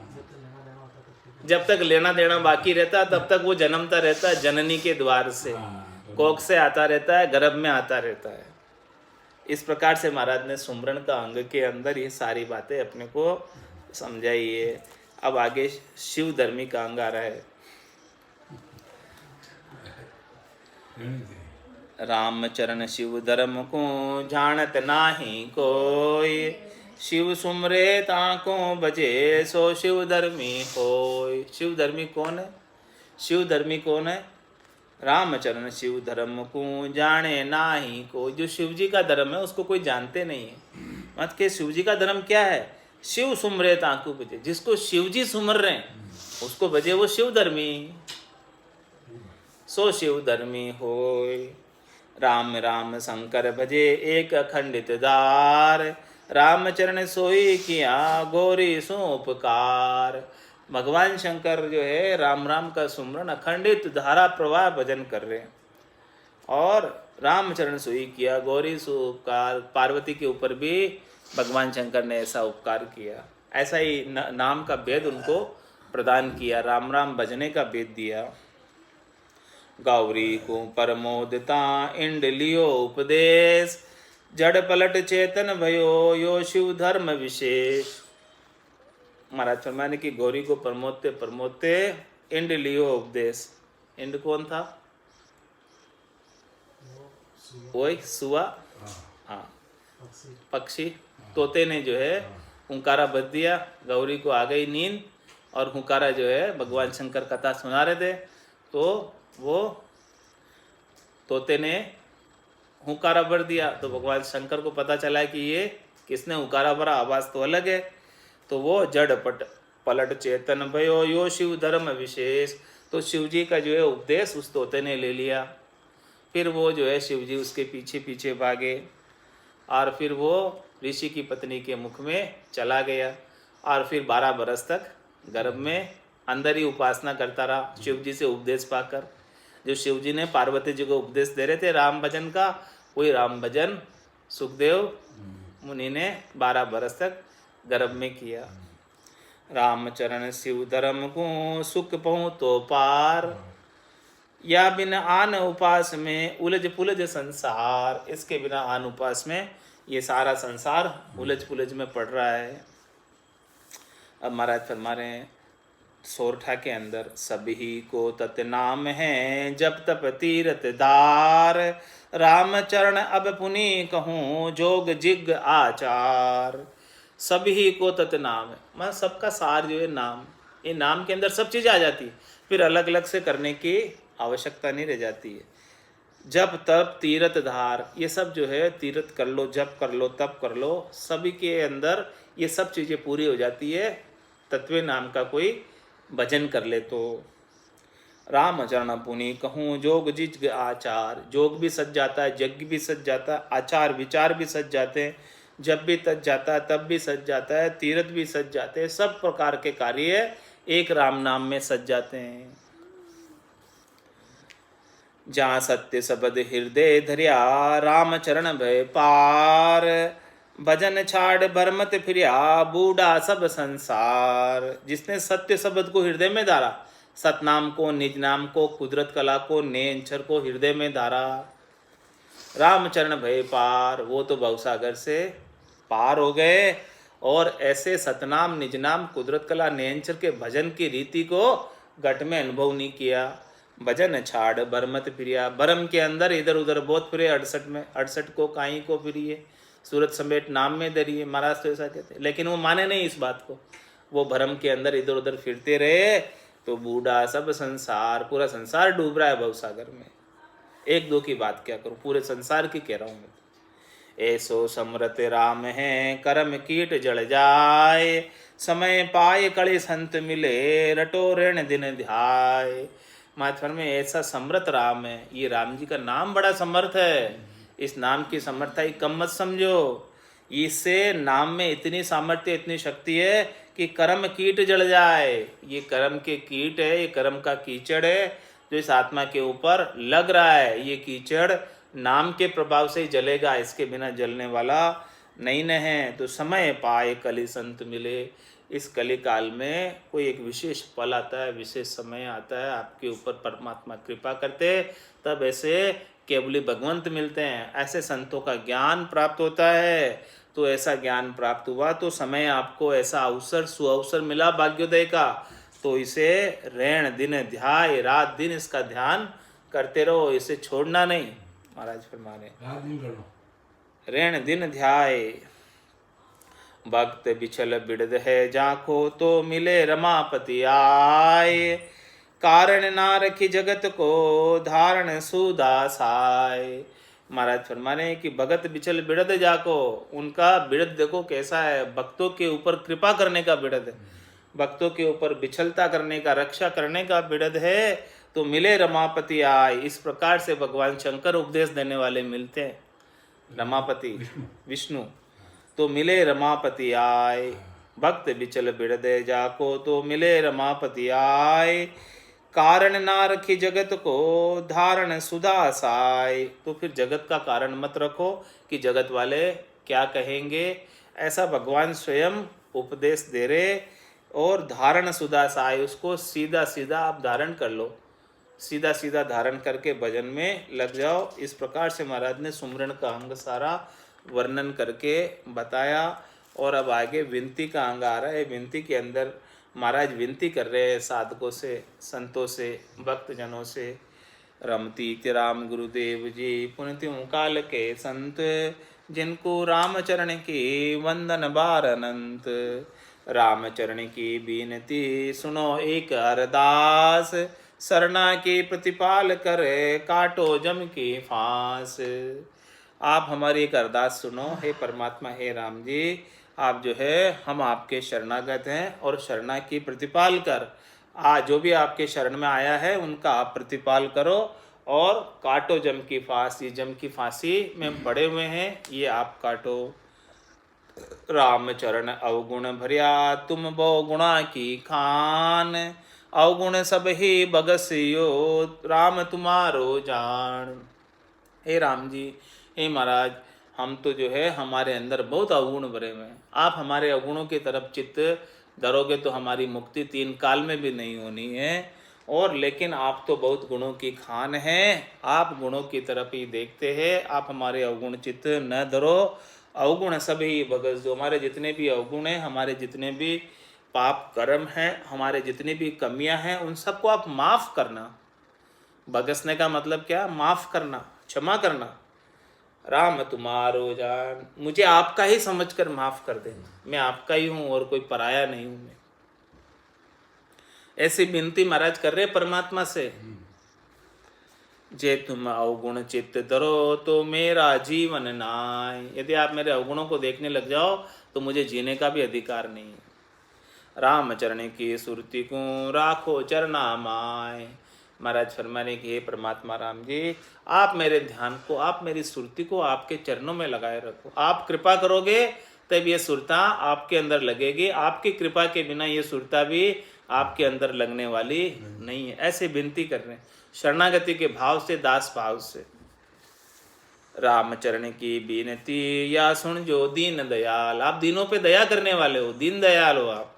जब तक लेना देना बाकी रहता तब तक वो जन्मता रहता है जननी के द्वार से, कोख से आता रहता है, गर्भ में आता रहता है। इस प्रकार से महाराज ने सुमरण का अंग के अंदर ये सारी बातें अपने को समझाई है। अब आगे शिव धर्मी का अंग आ रहा है। रामचरण शिव धर्म को जानत नाही कोई। शिव सुमरे ताको बजे सो शिव धर्मी होय। शिव धर्मी कौन है? शिव धर्मी कौन है? रामचरण शिव धर्म को जाने नाही को। जो शिव जी का धर्म है उसको कोई जानते नहीं है। मत के शिव जी का धर्म क्या है? शिव सुमरे ताको बजे, जिसको शिव जी सुमर रहे हैं उसको बजे वो शिव धर्मी, सो शिव धर्मी होय। राम राम शंकर भजे एक अखंडित दार। रामचरण सोई किया गौरी सो उपकार। भगवान शंकर जो है राम राम का सुमरन अखंडित धारा प्रवाह भजन कर रहे हैं, और रामचरण सोई किया गौरी सो उपकार। पार्वती के ऊपर भी भगवान शंकर ने ऐसा उपकार किया, ऐसा ही नाम का भेद उनको प्रदान किया, राम राम भजने का भेद दिया। गौरी को परमोदता इंड लियो उपदेश। जड़ पलट चेतन भयो यो शिव धर्म विशेष। महाराज फरमाने की गौरी को परमोदते परमोदते इंड लियो उपदेश। इंड कौन था? वही सुआ, हाँ पक्षी, तोते ने जो है हुंकारा बज दिया, गौरी को आ गई नींद, और हुंकारा जो है भगवान शंकर कथा सुना रहे थे, तो तो वो तोते ने हुंकारा भर दिया। तो भगवान शंकर को पता चला कि ये किसने हुंकारा भरा, आवाज़ तो अलग है। तो वो जड़ पट पलट चेतन भयो यो शिव धर्म विशेष। तो शिव जी का जो है उपदेश उस तोते ने ले लिया। फिर वो जो है शिव जी उसके पीछे पीछे भागे और फिर वो ऋषि की पत्नी के मुख में चला गया और फिर 12 बरस तक गर्भ में अंदर ही उपासना करता रहा शिव जी से उपदेश पाकर। जो शिव जी ने पार्वती जी को उपदेश दे रहे थे राम भजन का, वही राम भजन सुखदेव मुनि ने 12 बरस तक गर्भ में किया। रामचरण शिव धर्म को सुख पहुँ तो पार, या बिना आन उपास में उलझ पुलझ संसार। इसके बिना आन उपास में ये सारा संसार उलझ पुलझ में पड़ रहा है। अब महाराज फरमा रहे हैं सोरठा के अंदर, सभी को तत् नाम है जब तप तीरथ दार, रामचरण अब पुनि कहूँ जोग जिग आचार। सभी को तत् नाम है, मतलब सबका सार जो है नाम। ये नाम के अंदर सब चीज़ आ जाती है, फिर अलग अलग से करने की आवश्यकता नहीं रह जाती है। जब तप तीरथ धार, ये सब जो है तीर्थ कर लो, जप कर लो, तप कर लो, सभी के अंदर ये सब चीज़ें पूरी हो जाती है तत्व नाम का कोई भजन कर ले तो। राम चरण पुनि कहूँ जोग जिज आचार, जोग भी सज जाता है, यज्ञ भी सज जाता है, आचार विचार भी सज जाते हैं, जब भी तज जाता है तब भी सज जाता है, तीर्थ भी सज जाते हैं, सब प्रकार के कार्य एक राम नाम में सज जाते हैं। जहाँ सत्य शब्द हृदय धरिया, राम चरण भय पार, भजन छाड़ भरमत फिरिया, बूढ़ा सब संसार। जिसने सत्य शब्द को हृदय में धारा, सतनाम को, निज नाम को, कुदरत कला को, नेंचर को हृदय में धारा, रामचरण भय पार, वो तो भवसागर से पार हो गए। और ऐसे सतनाम, निज नाम, कुदरत कला, नेंचर के भजन की रीति को घट में अनुभव नहीं किया। भजन छाड़ बरमत फिरिया, बरम के अंदर इधर उधर बहुत फिरे, 68 में 68 को काई को फिरिए, सूरत समेट नाम में धरिए। महाराज तो ऐसा कहते, लेकिन वो माने नहीं इस बात को, वो भरम के अंदर इधर उधर फिरते रहे। तो बूढ़ा सब संसार, पूरा संसार डूब रहा है भवसागर में। एक दो की बात क्या करूं, पूरे संसार की कह रहा हूं। ऐसो समरत राम है कर्म कीट जड़ जाए, समय पाए कड़े संत मिले, रटो ऋण दिन ध्याय। माथुर में ऐसा समर्थ राम है, ये राम जी का नाम बड़ा समर्थ है। इस नाम की समर्थता ही कम मत समझो। इससे नाम में इतनी सामर्थ्य, इतनी शक्ति है कि कर्म कीट जड़ जाए। ये कर्म के कीट है, ये कर्म का कीचड़ है जो इस आत्मा के ऊपर लग रहा है। ये कीचड़ नाम के प्रभाव से ही जलेगा, इसके बिना जलने वाला नहीं न है। तो समय पाए कली संत मिले, इस कली काल में कोई एक विशेष पल आता है, विशेष समय आता है, आपके ऊपर परमात्मा कृपा करते, तब ऐसे केवली भगवंत मिलते हैं, ऐसे संतों का ज्ञान प्राप्त होता है। तो ऐसा ज्ञान प्राप्त हुआ तो समय आपको ऐसा अवसर, सुअवसर मिला भाग्योदय का, तो इसे ऋण दिन ध्याय, रात दिन इसका ध्यान करते रहो, इसे छोड़ना नहीं। महाराज फरमा रहे ऋण दिन ध्याय, भक्त बिछल बिड़द है जाको, तो मिले रमापति आए, कारण ना रखी जगत को, धारण सुदासाय। महाराज फरमा रहे हैं कि भगत बिछल बिड़द जाको, उनका बिड़द देखो कैसा है, भक्तों के ऊपर कृपा करने का बिड़द है, भक्तों के ऊपर बिछलता करने का, रक्षा करने का बिड़द है। तो मिले रमापति आए, इस प्रकार से भगवान शंकर उपदेश देने वाले मिलते हैं, रमापति विष्णु। तो मिले रमापति आए, भक्त बिचल बिड़दे जाको, तो मिले रमापति आए, कारण ना रखी जगत को, धारण सुधा साय। तो फिर जगत का कारण मत रखो कि जगत वाले क्या कहेंगे, ऐसा भगवान स्वयं उपदेश दे रहे। और धारण सुधा साय, उसको सीधा सीधा आप धारण कर लो, सीधा सीधा धारण करके भजन में लग जाओ। इस प्रकार से महाराज ने सुमरण का अंग सारा वर्णन करके बताया। और अब आगे विनती का अंग आ रहा है। विनती के अंदर महाराज विनती कर रहे हैं साधकों से, संतों से, भक्तजनों से। रमती के राम गुरुदेव जी पुण्यतियों काल के संत, जिनको रामचरण की वंदन बार अनंत। रामचरण की बीनती सुनो एक अरदास, शरणा की प्रतिपाल करे, काटो जम की फांस। आप हमारी एक अरदास सुनो, हे परमात्मा, हे राम जी, आप जो है हम आपके शरणागत हैं और शरणा की प्रतिपाल कर, जो भी आपके शरण में आया है उनका आप प्रतिपाल करो और काटो जम की फांसी, जम की फांसी में पड़े हुए हैं ये आप काटो। राम चरण अवगुण भरिया तुम बहु गुणा की खान, अवगुण सब ही बगसियो राम तुम्हारो जान। हे राम जी, हे महाराज, हम तो जो है हमारे अंदर बहुत अवगुण भरे हुए हैं, आप हमारे अवगुणों की तरफ चित्त धरोगे तो हमारी मुक्ति 3 काल में भी नहीं होनी है। और लेकिन आप तो बहुत गुणों की खान हैं, आप गुणों की तरफ ही देखते हैं, आप हमारे अवगुण चित्त न धरो। अवगुण सभी भगत, जो हमारे जितने भी अवगुण हैं, हमारे जितने भी पाप कर्म हैं, हमारे जितनी भी कमियां हैं, उन सबको आप माफ़ करना। बगसने का मतलब क्या? माफ़ करना, क्षमा करना। राम तुम्हारो जान, मुझे आपका ही समझकर माफ़ कर देना, मैं आपका ही हूँ और कोई पराया नहीं हूँ मैं। ऐसी विनती महाराज कर रहे परमात्मा से। जे तुम अवगुण चित्त धरो तो मेरा जीवन नाय, यदि आप मेरे अवगुणों को देखने लग जाओ तो मुझे जीने का भी अधिकार नहीं है। राम चरण की सुरती को राखो चरना माय, महाराज फरमाने की हे परमात्मा राम जी, आप मेरे ध्यान को, आप मेरी सुरती को आपके चरणों में लगाए रखो। आप कृपा करोगे तब ये सुरता आपके अंदर लगेगी, आपकी कृपा के बिना ये सुरता भी आपके अंदर लगने वाली नहीं है। ऐसे विनती कर रहे हैं शरणागति के भाव से, दास भाव से। रामचरण की बीनती या सुन जो दीन दयाल, आप दीनों पे दया करने वाले हो, दीन दयाल हो आप।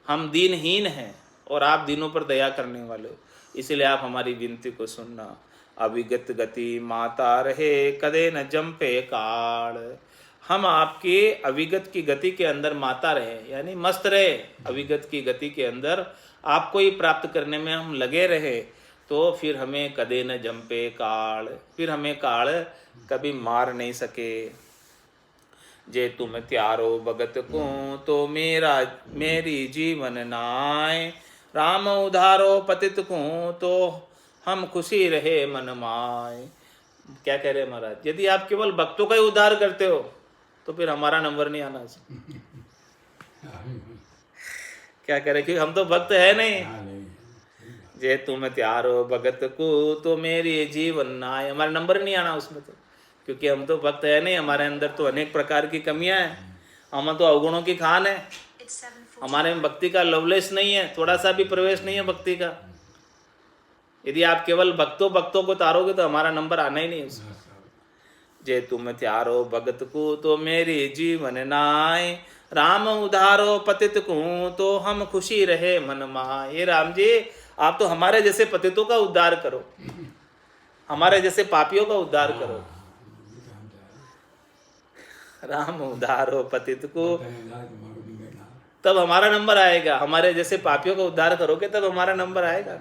हम दीनहीन हैं और आप दीनों पर दया करने वाले हो, इसलिए आप हमारी विनती को सुनना। अविगत गति माता रहे कदे न जंपे काल, हम आपके अविगत की गति के अंदर माता रहे, यानी मस्त रहे। अविगत की गति के अंदर आपको ही प्राप्त करने में हम लगे रहे, तो फिर हमें कदे न जंपे काल, फिर हमें काल कभी मार नहीं सके। जे तुम त्यारो भगत को तो मेरी जीवन नाय, राम उधारो पतित को तो हम खुशी रहे मन माय। क्या कह रहे महाराज, यदि आप केवल भक्तों का ही उद्धार करते हो तो फिर हमारा नंबर नहीं आना चाहिए। क्या कह रहे, क्योंकि हम तो भक्त है नहीं। जे तुम त्यारो भगत को तो मेरी जीवन नाय, हमारा नंबर नहीं आना उसमें तो, क्योंकि हम तो भक्त है नहीं, हमारे अंदर तो अनेक प्रकार की कमियां हैं, हम तो अवगुणों की खान है, हमारे में भक्ति का लवलेश नहीं है, थोड़ा सा भी प्रवेश नहीं है भक्ति का। यदि आप केवल भक्तों को तारोगे तो हमारा नंबर आना ही नहीं उसमें। जे तुम त्यारो भगत को तो मेरी जीवन नाय, राम उधारो पतित को तो हम खुशी रहे मन माय। ये राम जी, आप तो हमारे जैसे पतितों का उद्धार करो, हमारे जैसे पापियों का उद्धार करो। राम उद्धारो पतित को, तब हमारा नंबर आएगा। हमारे जैसे पापियों का उद्धार करोगे तब हमारा नंबर आएगा।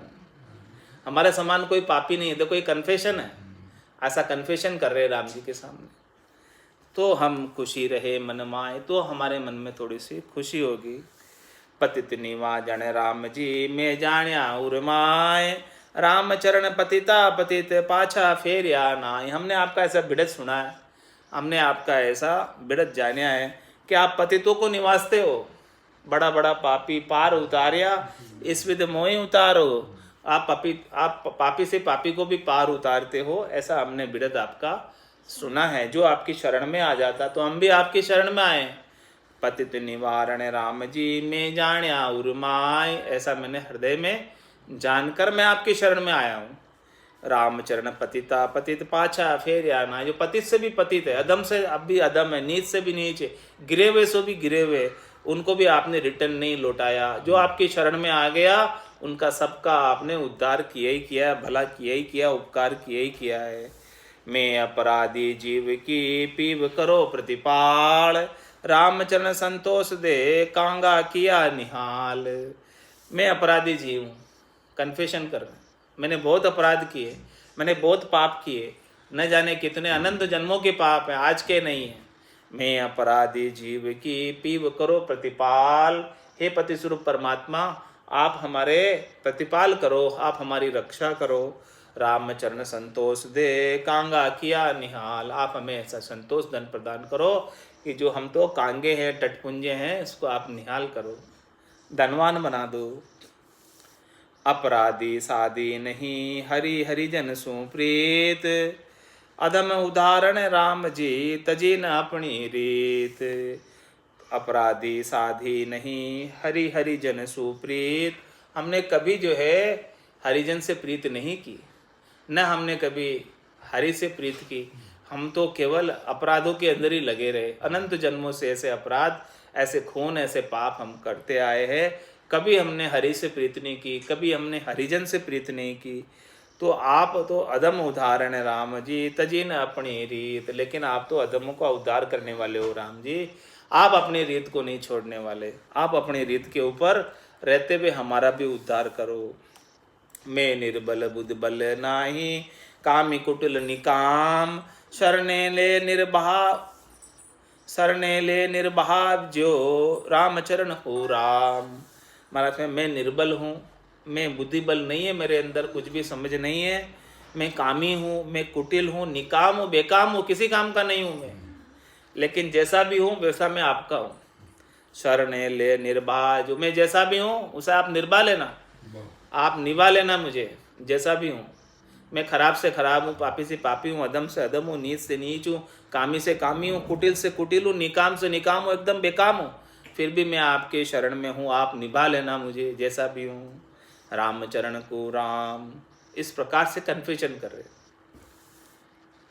हमारे समान कोई पापी नहीं है। देखो ये कन्फेशन है, ऐसा कन्फेशन कर रहे राम जी के सामने। तो हम खुशी रहे मन माए, तो हमारे मन में थोड़ी सी खुशी होगी। पतित निवा जन राम जी मैं जाण्या उर्माए, राम चरण पतिता पतित पाछा फेरिया नाय। हमने आपका ऐसा बिड़त सुना है, हमने आपका ऐसा बिड़त जाना है कि आप पतितों को निवासते हो। बड़ा बड़ा पापी पार उतारिया, इस विध मोहि उतारो। आप पापी से पापी को भी पार उतारते हो, ऐसा हमने बिड़त आपका सुना है। जो आपकी शरण में आ जाता तो हम भी आपकी शरण में आए। पतित निवारण राम जी मैं जाण्या उर्माय, ऐसा मैंने हृदय में जानकर मैं आपकी शरण में आया हूँ। रामचरण पतिता पतित पाछा फेरिया ना, जो पतित से भी पतित है, अधम से अब भी अधम है, नीच से भी नीच है, गिरे हुए से भी गिरे हुए, उनको भी आपने रिटर्न नहीं लौटाया। जो आपकी शरण में आ गया उनका सबका आपने उद्धार किया ही किया, भला किया ही किया, उपकार किया ही किया है। मैं अपराधी जीव की पीव करो प्रतिपाल, रामचरण संतोष दे कांगा किया निहाल। मैं अपराधी जीव हूँ, कन्फेशन कर रहा हूँ, मैंने बहुत अपराध किए, मैंने बहुत पाप किए, न जाने कितने अनंत जन्मों के पाप हैं, आज के नहीं हैं। मैं अपराधी जीव की पीव करो प्रतिपाल, हे पति स्वरूप परमात्मा, आप हमारे प्रतिपाल करो, आप हमारी रक्षा करो। राम चरण संतोष दे, कांगा किया निहाल। आप हमें ऐसा संतोष धन प्रदान करो कि जो हम तो कांगे हैं, टटपुंजे हैं, इसको आप निहाल करो, धनवान बना दो। अपराधी साधी नहीं, हरि हरिजन सुप्रीत, अधम उदाहरण राम जी, तजी न अपनी रीत। अपराधी साधी नहीं, हरि हरिजन सुप्रीत। हमने कभी जो है हरिजन से प्रीत नहीं की, न हमने कभी हरि से प्रीत की। हम तो केवल अपराधों के अंदर ही लगे रहे। अनंत जन्मों से ऐसे अपराध, ऐसे खून, ऐसे पाप हम करते आए हैं। कभी हमने हरि से प्रीत नहीं की, कभी हमने हरिजन से प्रीत नहीं की। तो आप तो अधम उदाहरण है राम जी, तजी न अपनी रीत। लेकिन आप तो अधमों का उद्धार करने वाले हो राम जी। आप अपनी रीत को नहीं छोड़ने वाले। आप अपनी रीत के ऊपर रहते हुए हमारा भी उद्धार करो। मैं निर्बल बुद्ध बल नाही, कामी कुटिल निकाम, शरणे ले निर्भाव जो, रामचरण हो राम। महाराज में मैं निर्बल हूँ, मैं बुद्धि बल नहीं है मेरे अंदर, कुछ भी समझ नहीं है। मैं कामी हूँ, मैं कुटिल हूँ, निकाम हूँ, बेकाम हूँ, किसी काम का नहीं हूँ मैं। लेकिन जैसा भी हूँ वैसा मैं आपका हूँ। शरणे ले निर्भा जो, मैं जैसा भी हूँ उसे आप निर्भा लेना, आप निभा लेना मुझे जैसा भी हूँ। मैं खराब से खराब हूँ, पापी से पापी हूँ, अधम से अधम हूँ, नीच से नीच हूँ, कामी से कामी हूँ, कुटिल से कुटिल हूँ, निकाम से निकाम हूँ, एकदम बेकाम हूँ। फिर भी मैं आपके शरण में हूँ, आप निभा लेना मुझे जैसा भी हूँ। रामचरण को राम, इस प्रकार से कन्फ्यूजन कर रहे।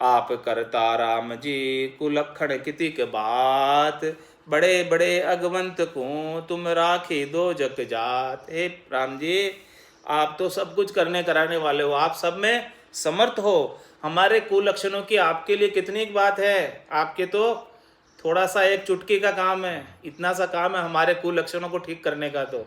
आप करता राम जी, कुलक्षण किति के बात, बड़े बड़े अगवंत को तुम राखी दो जग जात। हे राम जी, आप तो सब कुछ करने कराने वाले हो, आप सब में समर्थ हो। हमारे कुलक्षणों की आपके लिए कितनी बात है, आपके तो थोड़ा सा एक चुटकी का काम है, इतना सा काम है हमारे कुलक्षणों को ठीक करने का। तो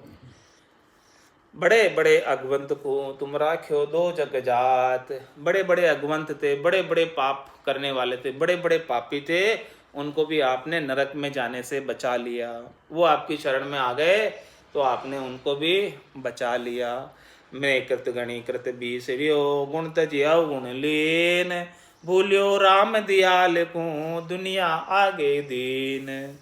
बड़े बड़े अगवंत को तुम राख्यो दो जग जात। बड़े बड़े अगवंत थे, बड़े बड़े पाप करने वाले थे, बड़े बड़े पापी थे, उनको भी आपने नरक में जाने से बचा लिया। वो आपकी शरण में आ गए तो आपने उनको भी बचा लिया। मैं कृत गणी कृत बीसरियो, गुण तजिया गुण लीन, भूलियो राम दियाल को दुनिया आगे दीन।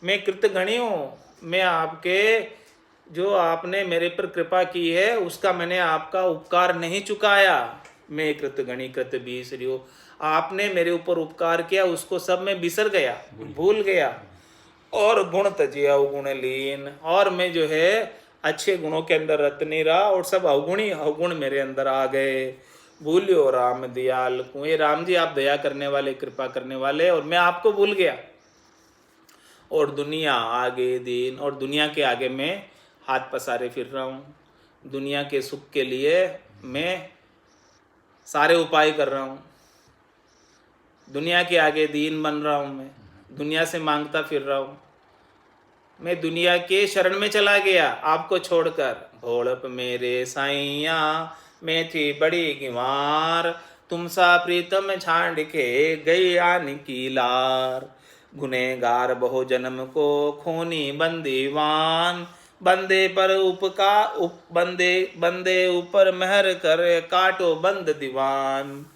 मैं कृत गणी हूँ, मैं आपके जो आपने मेरे पर कृपा की है उसका मैंने आपका उपकार नहीं चुकाया। मैं कृत गणी कृत बीसरियो, आपने मेरे ऊपर उपकार किया उसको सब मैं बिसर गया, भूल गया। और गुण तजिया गुण लीन, और मैं जो है अच्छे गुणों के अंदर रत नहीं रहा और सब अवगुणी अवगुण मेरे अंदर आ गए। भूलियो राम दयाल को, ये राम जी आप दया करने वाले, कृपा करने वाले, और मैं आपको भूल गया। और दुनिया आगे दीन, और दुनिया के आगे मैं हाथ पसारे फिर रहा हूँ। दुनिया के सुख के लिए मैं सारे उपाय कर रहा हूँ। दुनिया के आगे दीन बन रहा हूँ, मैं दुनिया से मांगता फिर रहा हूँ। मैं दुनिया के शरण में चला गया आपको छोड़कर। भोड़प मेरे साइया, मैं थी बड़ी गिवार, तुम सा प्रीतम छांड के गई आन की लार। गुनेगार बहु जन्म को खूनी बंदीवान, बंदे पर बंदे ऊपर मेहर कर काटो बंद दीवान।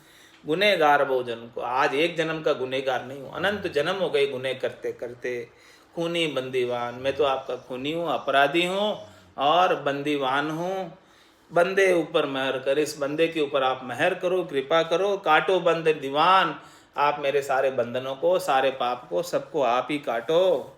गुनेगार बहु जन्म को, आज एक जन्म का गुनेगार नहीं हूँ, अनंत जन्म हो गए गुने करते करते। खूनी बंदीवान, मैं तो आपका खूनी हूँ, अपराधी हूँ और बंदीवान हूँ। बंदे ऊपर मेहर कर, इस बंदे के ऊपर आप मेहर करो, कृपा करो। काटो बंद दीवान, आप मेरे सारे बंधनों को, सारे पाप को, सबको आप ही काटो।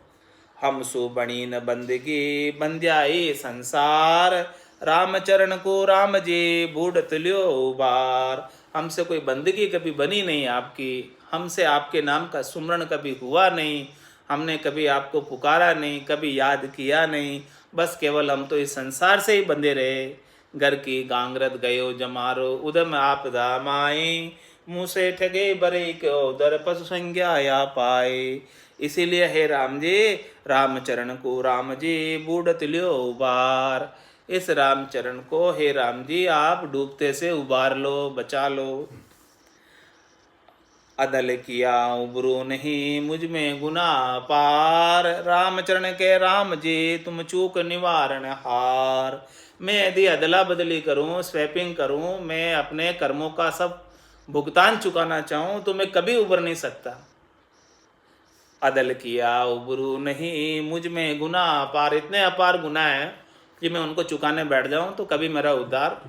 हम सुबणी न बंदगी बंध्याई संसार, रामचरण को राम जी बूढ़त लियो उबार। हमसे कोई बंदगी कभी बनी नहीं आपकी, हमसे आपके नाम का सुमरण कभी हुआ नहीं, हमने कभी आपको पुकारा नहीं, कभी याद किया नहीं। बस केवल हम तो इस संसार से ही बंधे रहे। घर की गांगरत गयो जमारो, उदम आप दामाई, मुँह से ठगे बरे क्यों दर पशु संज्ञा या पाए। इसीलिए हे राम जी, रामचरण को राम जी बूढ़त लियो उबार। इस रामचरण को हे राम जी आप डूबते से उबार लो, बचा लो। अदल किया उबरू नहीं मुझ में गुना पार, रामचरण के राम जी तुम चूक निवारण हार। मैं यदि अदला बदली करूं, स्वैपिंग करूं, मैं अपने कर्मों का सब भुगतान चुकाना चाहूं तो मैं कभी उबर नहीं सकता। अदल किया उबरू नहीं मुझ में गुना अपार, इतने अपार गुना है कि मैं उनको चुकाने बैठ जाऊं तो कभी मेरा उद्धार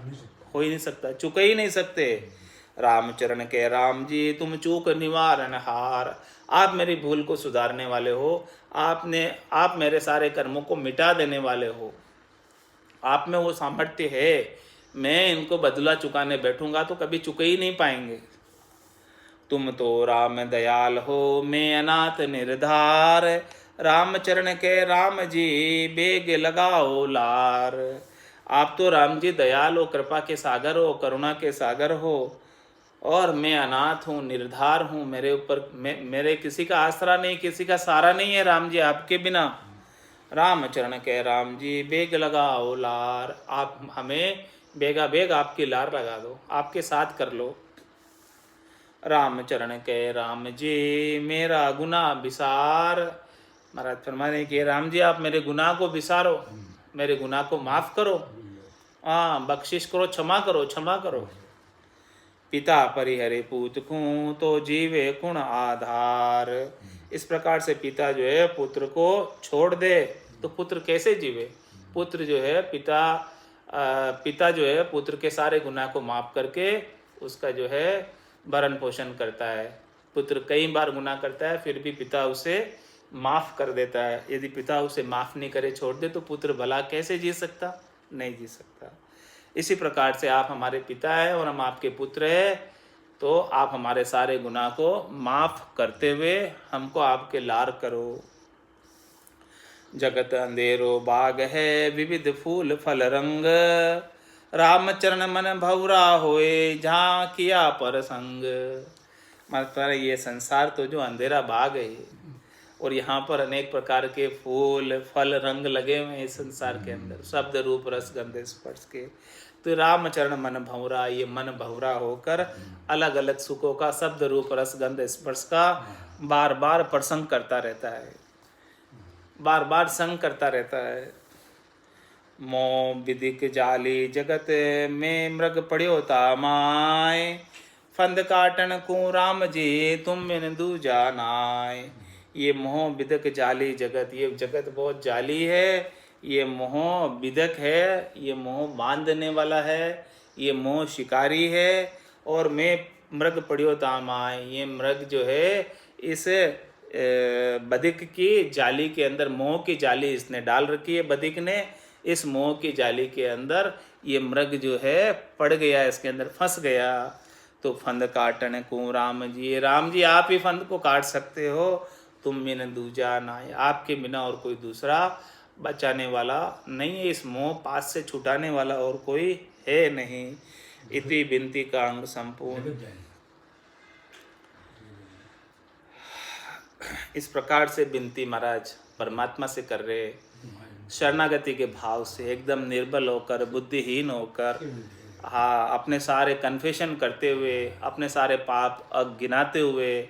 हो ही नहीं सकता, चुका ही नहीं सकते। रामचरण के राम जी तुम चूक निवारण हार, आप मेरी भूल को सुधारने वाले हो, आप मेरे सारे कर्मों को मिटा देने वाले हो, आप में वो सामर्थ्य है। मैं इनको बदला चुकाने बैठूंगा तो कभी चुके ही नहीं पाएंगे। तुम तो राम दयाल हो मैं अनाथ निर्धार, रामचरण के राम जी बेग लगाओ लार। आप तो राम जी दयाल हो, कृपा के सागर हो, करुणा के सागर हो, और मैं अनाथ हूँ, निर्धार हूँ, मेरे ऊपर मेरे किसी का आसरा नहीं, किसी का सहारा नहीं है राम जी आपके बिना। रामचरण के राम जी बेग लगाओ लार, आप हमें बेगा बेग आपकी लार लगा दो, आपके साथ कर लो। रामचरण के राम जी मेरा गुनाह बिसार, महाराज फरमाने कि राम जी आप मेरे गुनाह को बिसारो, मेरे गुनाह को माफ़ करो, हाँ बख्शिश करो, क्षमा करो, क्षमा करो। पिता परिहरे पूत को तो जीवे कुण आधार, इस प्रकार से पिता जो है पुत्र को छोड़ दे तो पुत्र कैसे जीवे। पुत्र जो है पिता जो है पुत्र के सारे गुनाह को माफ़ करके उसका जो है भरण पोषण करता है। पुत्र कई बार गुनाह करता है फिर भी पिता उसे माफ़ कर देता है। यदि पिता उसे माफ़ नहीं करे, छोड़ दे, तो पुत्र भला कैसे जी सकता, नहीं जी सकता। इसी प्रकार से आप हमारे पिता हैं और हम आपके पुत्र हैं, तो आप हमारे सारे गुनाह को माफ़ करते हुए हमको आपके लार करो। जगत अंधेरो बाग है विविध फूल फल रंग, रामचरण मन भौरा होए जहाँ किया पर संग। मतलब ये संसार तो जो अंधेरा बाग है, और यहाँ पर अनेक प्रकार के फूल फल रंग लगे हुए हैं इस संसार के अंदर, शब्द रूप रस गंध स्पर्श के। तो रामचरण मन भंवरा, ये मन भंवरा होकर अलग अलग सुखों का शब्द रूप रस गंध स्पर्श का बार बार प्रसंग करता रहता है, बार बार संग करता रहता है। मोह विदिक जाली जगत में मृग पड़ियो तामाय, फंद काटन को राम जी तुम बिन दूजा नाय। ये मोह विदक जाली जगत, ये जगत बहुत जाली है, ये मोह विदक है, ये मोह बांधने वाला है, ये मोह शिकारी है। और मैं मृग पड़ियो तामाय, ये मृग जो है इस बधिक की जाली के अंदर, मोह की जाली इसने डाल रखी है बधिक ने, इस मोह की जाली के अंदर ये मृग जो है पड़ गया, इसके अंदर फंस गया। तो फंद काटन को राम जी आप ही फंद को काट सकते हो, तुम बिन दूजा नाय, आपके बिना और कोई दूसरा बचाने वाला नहीं है, इस मोह पास से छुटाने वाला और कोई है नहीं। इति बिनती का अंग संपूर्ण। इस प्रकार से बिनती महाराज परमात्मा से कर रहे, शरणागति के भाव से, एकदम निर्बल होकर, बुद्धिहीन होकर, हाँ अपने सारे कन्फेशन करते हुए, अपने सारे पाप गिनाते हुए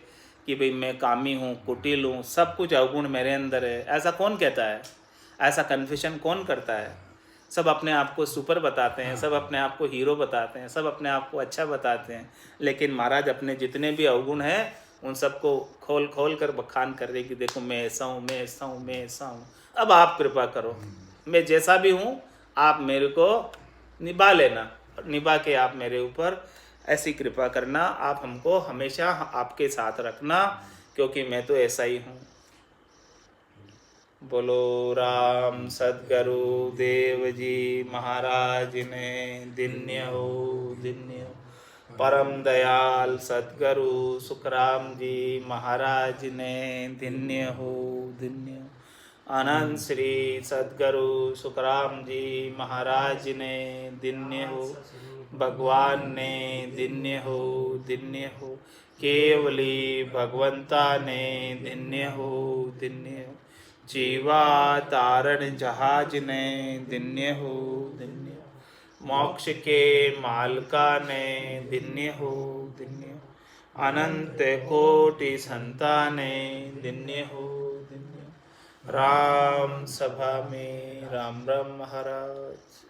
कि भाई मैं कामी हूँ, कुटिल हूँ, सब कुछ अवगुण मेरे अंदर है। ऐसा कौन कहता है, ऐसा कन्फेशन कौन करता है। सब अपने आप को सुपर बताते हैं, सब अपने आप को हीरो बताते हैं, सब अपने आप को अच्छा बताते हैं, लेकिन महाराज अपने जितने भी अवगुण हैं उन सबको खोल खोल कर बखान कर रहे कि देखो मैं ऐसा हूँ, मैं ऐसा हूँ, मैं ऐसा हूँ। अब आप कृपा करो, मैं जैसा भी हूँ आप मेरे को निभा लेना, निभा के आप मेरे ऊपर ऐसी कृपा करना, आप हमको हमेशा आपके साथ रखना, क्योंकि मैं तो ऐसा ही हूँ। बोलो राम सद्गुरु देव जी महाराज ने धन्य हो, धन्य हो। परम दयाल सद्गुरु सुखराम जी महाराज ने धन्य हो, धन्य हो। अनंत श्री सद्गुरु सुखराम जी महाराज ने धन्य हो, भगवान ने धन्य हो, धन्य हो। केवली भगवंता ने धन्य हो, धन्य हो। जीवा तारण जहाज ने धन्य हो, धन्य हो। मोक्ष के मालका ने धन्य हो, धन्य हो। अनंत कोटि संताने दिन्य हो दिन्य। राम सभा में राम राम महाराज।